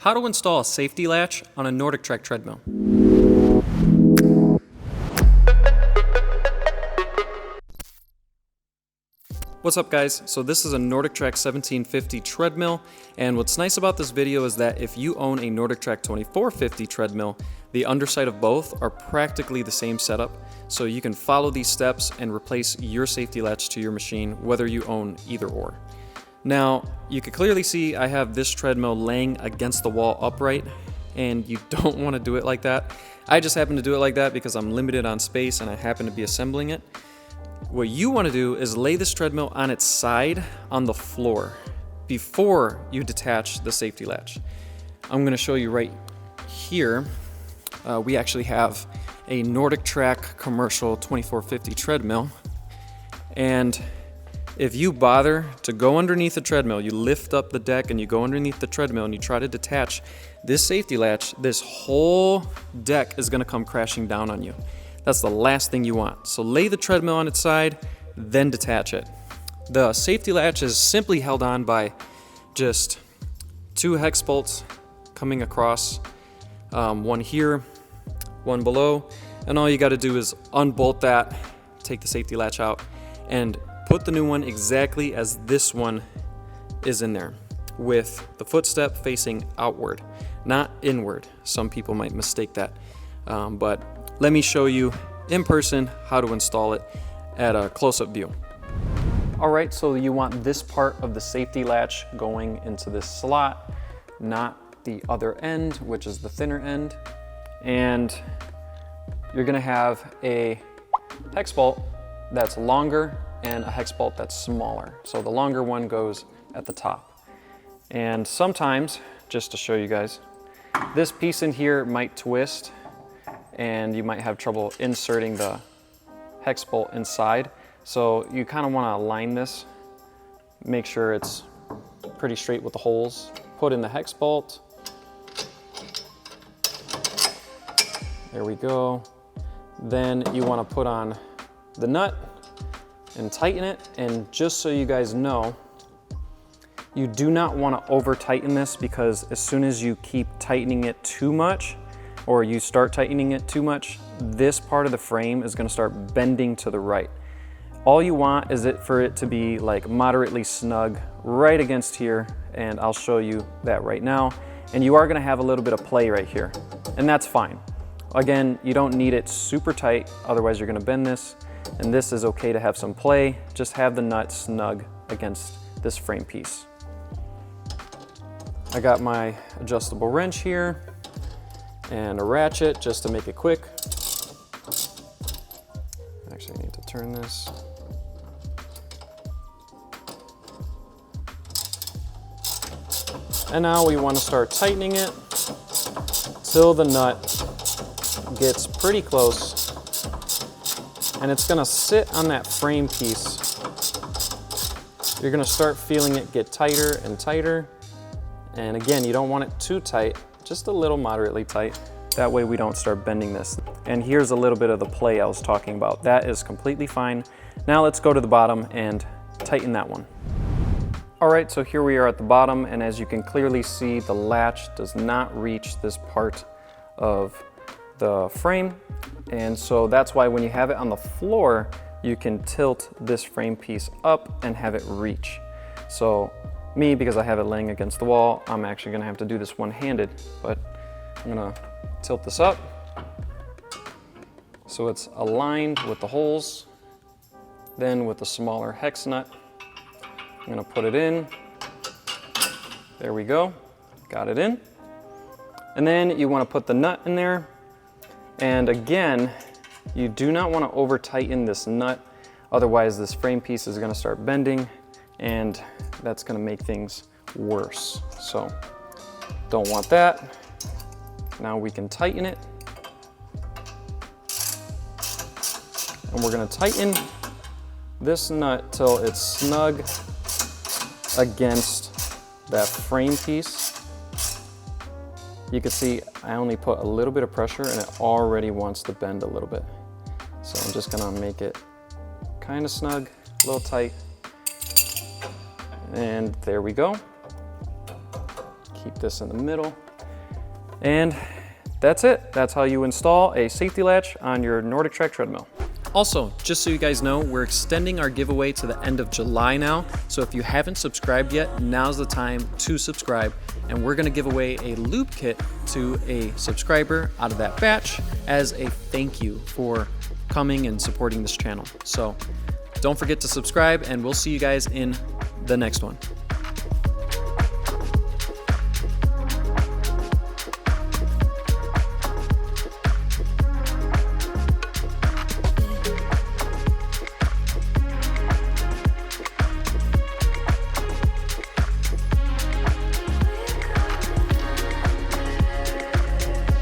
How to install a safety latch on a NordicTrack treadmill. What's up guys? So this is a NordicTrack 1750 treadmill, and what's nice about this video is that if you own a NordicTrack 2450 treadmill, the underside of both are practically the same setup, so you can follow these steps and replace your safety latch to your machine whether you own either or. Now, you can clearly see I have this treadmill laying against the wall upright, and you don't want to do it like that. I just happen to do it like that because I'm limited on space and I happen to be assembling it. What you want to do is lay this treadmill on its side on the floor before you detach the safety latch. I'm going to show you right here. We actually have a NordicTrack commercial 2450 treadmill, and if you bother to go underneath the treadmill, you lift up the deck and you go underneath the treadmill and you try to detach this safety latch, this whole deck is going to come crashing down on you. That's the last thing you want. So lay the treadmill on its side, then detach it. The safety latch is simply held on by just 2 hex bolts coming across, one here, one below, and all you got to do is unbolt that, take the safety latch out, and put the new one exactly as this one is in there, with the footstep facing outward, not inward. Some people might mistake that, but let me show you in person how to install it at a close-up view. All right, so you want this part of the safety latch going into this slot, not the other end, which is the thinner end. And you're gonna have a hex bolt that's longer and a hex bolt that's smaller. So the longer one goes at the top. And sometimes, just to show you guys, this piece in here might twist and you might have trouble inserting the hex bolt inside. So you kind of want to align this, make sure it's pretty straight with the holes. Put in the hex bolt. There we go. Then you want to put on the nut and tighten it. And just so you guys know, you do not want to over tighten this, because as soon as you keep tightening it too much, or you start tightening it too much, this part of the frame is going to start bending to the right. All you want is for it to be like moderately snug right against here, and I'll show you that right now. And you are going to have a little bit of play right here, and that's fine. Again, you don't need it super tight, otherwise you're going to bend this, and this is okay to have some play. Just have the nut snug against this frame piece. I got my adjustable wrench here and a ratchet just to make it quick. Actually, I need to turn this. And now we want to start tightening it till the nut gets pretty close, and it's going to sit on that frame piece. You're going to start feeling it get tighter and tighter, and again, you don't want it too tight, just a little moderately tight. That way we don't start bending this. And here's a little bit of the play I was talking about. That is completely fine. Now let's go to the bottom and tighten that one. All right, so here we are at the bottom, and as you can clearly see, the latch does not reach this part of the frame. And so that's why when you have it on the floor, you can tilt this frame piece up and have it reach. So me, because I have it laying against the wall, I'm actually gonna have to do this one-handed, but I'm gonna tilt this up so it's aligned with the holes. Then with the smaller hex nut, I'm gonna put it in. There we go, got it in. And then you wanna put the nut in there. And again, you do not wanna over tighten this nut, otherwise this frame piece is gonna start bending, and that's gonna make things worse. So don't want that. Now we can tighten it. And we're gonna tighten this nut till it's snug against that frame piece. You can see I only put a little bit of pressure and it already wants to bend a little bit. So I'm just gonna make it kind of snug, a little tight. And there we go. Keep this in the middle. And that's it. That's how you install a safety latch on your NordicTrack treadmill. Also, just so you guys know, we're extending our giveaway to the end of July now. So if you haven't subscribed yet, now's the time to subscribe. And we're gonna give away a Lube kit to a subscriber out of that batch as a thank you for coming and supporting this channel. So don't forget to subscribe, and we'll see you guys in the next one.